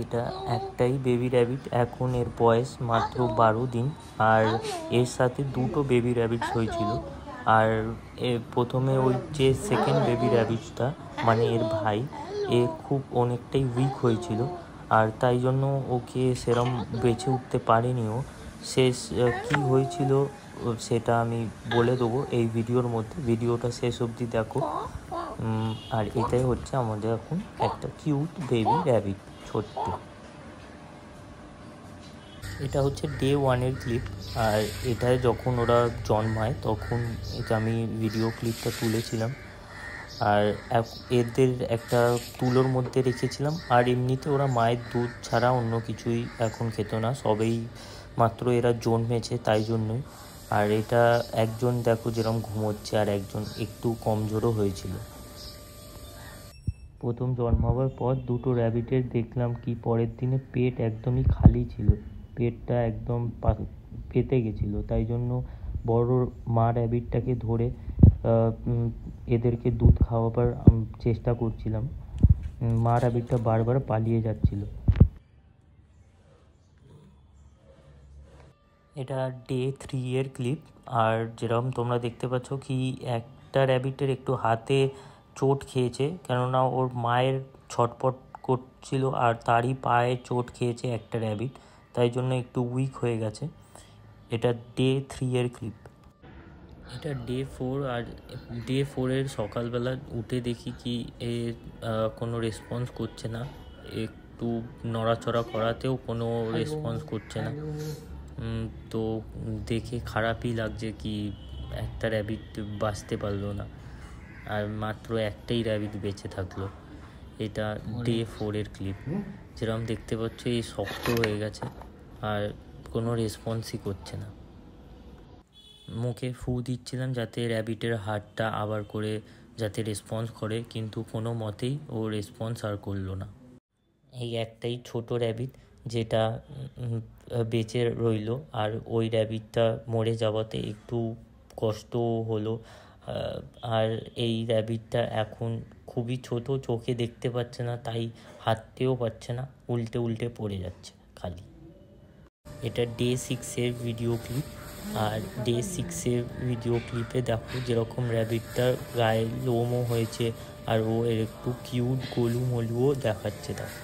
এটা একটাই baby rabbit, এখন এর বয়স মাত্র 12 দিন। আর এর সাথে দুটো বেবি র্যাবিটস হয়েছিল। আর প্রথমে ওই যে সেকেন্ড বেবি র্যাবিটসটা মানে এর ভাই, এ খুব অনেকটাই উইক হয়েছিল, আর তাই জন্য ওকে সেরম বেঁচে উঠতে পারেনি। ও শেষ কী হয়েছিল সেটা আমি বলে দেবো এই ভিডিওর মধ্যে, ভিডিওটা শেষ অবধি দেখো। আর এটাই হচ্ছে আমাদের এখন একটা কিউট বেবি র্যাবিট, ছোট্ট। এটা হচ্ছে ডে 1-এর ক্লিপ। আর এটায় যখন ওরা জন্মায় তখন এটা আমি ভিডিও ক্লিপটা তুলেছিলাম। আর এদের একটা তুলোর মধ্যে রেখেছিলাম। আর এমনিতে ওরা মায়ের দুধ ছাড়া অন্য কিছুই এখন খেত না, সবেই মাত্র এরা জন্মেছে তাই জন্যই। আর এটা একজন দেখো যেরকম ঘুমোচ্ছে, আর একজন একটু কমজোরও হয়েছিল। প্রথম জন্মাবার পর দুটো র্যাবিটের দেখলাম কি পরের দিনে পেট একদমই খালি ছিল, পেটটা একদম পেতে গেছিলো। তাই জন্য বড় মা র্যাবিটটাকে ধরে এদেরকে দুধ খাওয়াবার চেষ্টা করছিলাম। মা র্যাবিটটা বারবার পালিয়ে যাচ্ছিল। এটা ডে 3-এর ক্লিপ। আর যেরকম তোমরা দেখতে পাচ্ছ কি একটা র্যাবিটের একটু হাতে চোট খেয়েছে, কেননা ওর মায়ের ছটপট করছিল আর তারই পায়ে চোট খেয়েছে একটা র্যাবিট, তাই জন্য একটু উইক হয়ে গেছে। এটা ডে 3-এর ক্লিপ। এটা ডে 4। আর ডে 4-এর সকালবেলা উঠে দেখি কি এ কোনো রেসপন্স করছে না, একটু নড়াচড়া করাতেও কোনো রেসপন্স করছে না। তো দেখে খারাপই লাগছে কি একটা র্যাবিট বাঁচতে পারলো না, আর মাত্র একটাই র্যাবিট বেঁচে থাকলো। এটা ডে 4-এর ক্লিপ। যেরকম দেখতে পাচ্ছ এই শক্ত হয়ে গেছে আর কোনো রেসপন্সই করছে না। মুখে ফু দিচ্ছিলাম যাতে র্যাবিটের হার্টটা আবার করে যাতে রেসপন্স করে, কিন্তু কোনো মতেই ও রেসপন্স আর করলো না। এই একটাই ছোট র্যাবিট যেটা বেঁচে রইলো, আর ওই র্যাবিটটা মরে যাওয়াতে একটু কষ্ট হলো। আর এই র্যাবিটটা এখন খুবই ছোট, চোখে দেখতে পাচ্ছে না, তাই হাঁটতেও পারছে না, উল্টে উল্টে পড়ে যাচ্ছে খালি। এটা ডে 6-এর ভিডিও ক্লিপ। আর ডে 6-এর ভিডিও ক্লিপে দেখো যেরকম র্যাবিটটার গায়ে লোমও হয়েছে, আর ও এর একটু কিউট গোলু মলুও দেখাচ্ছে। দেখো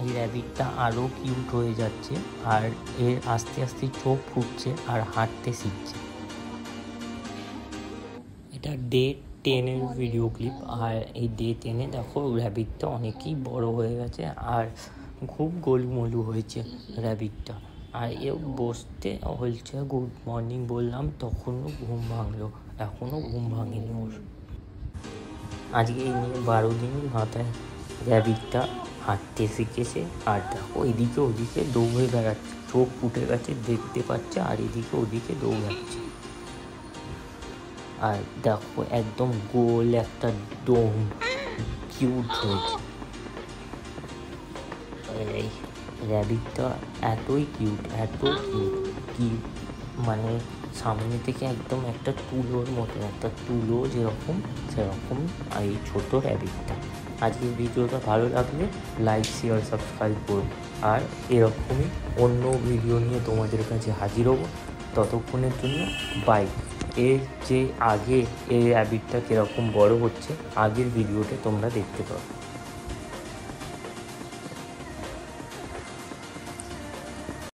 এই র্যাবিটটা আরও কিউট হয়ে যাচ্ছে, আর এর আস্তে আস্তে চোখ ফুটছে আর হাঁটতে শিখছে। এটা ডে 10-এর ভিডিও ক্লিপ। আর এই ডে 10-এ দেখো র্যাবিটটা অনেকই বড় হয়ে গেছে আর খুব গোলুমলু হয়েছে র্যাবিটটা। আর এও বসতে হয়েছে, গুড মর্নিং বললাম তখনও ঘুম ভাঙলো, এখনও ঘুম ভাঙেনি ওর। আজকে এই নিয়ে 12 দিনের মাথায় র্যাবিটটা হাঁটতে শিখেছে। আর দেখো এদিকে ওদিকে দৌড়ে বেড়াচ্ছে, চোখ ফুটে গেছে দেখতে পাচ্ছে, আর এদিকে ওদিকে দৌড়াচ্ছে। আর দেখো একদম গোল একটা ডোম, কিউট হয়েছে। এই র্যাবিটটা এতই কিউট, এত কিউট কি মানে সামনে থেকে একদম একটা তুলোর মতো, একটা তুলো যেরকম সেরকম এই ছোট র্যাবিটটা। আজকের ভিডিওটা ভালো লাগলে লাইক, শেয়ার, সাবস্ক্রাইব করো। আর এরকমই অন্য ভিডিও নিয়ে তোমাদের কাছে হাজির হব। ততক্ষণের জন্য বাই। এর যে আগে এই র্যাবিটটা কীরকম বড় হচ্ছে আগের ভিডিওতে তোমরা দেখতে পাবে।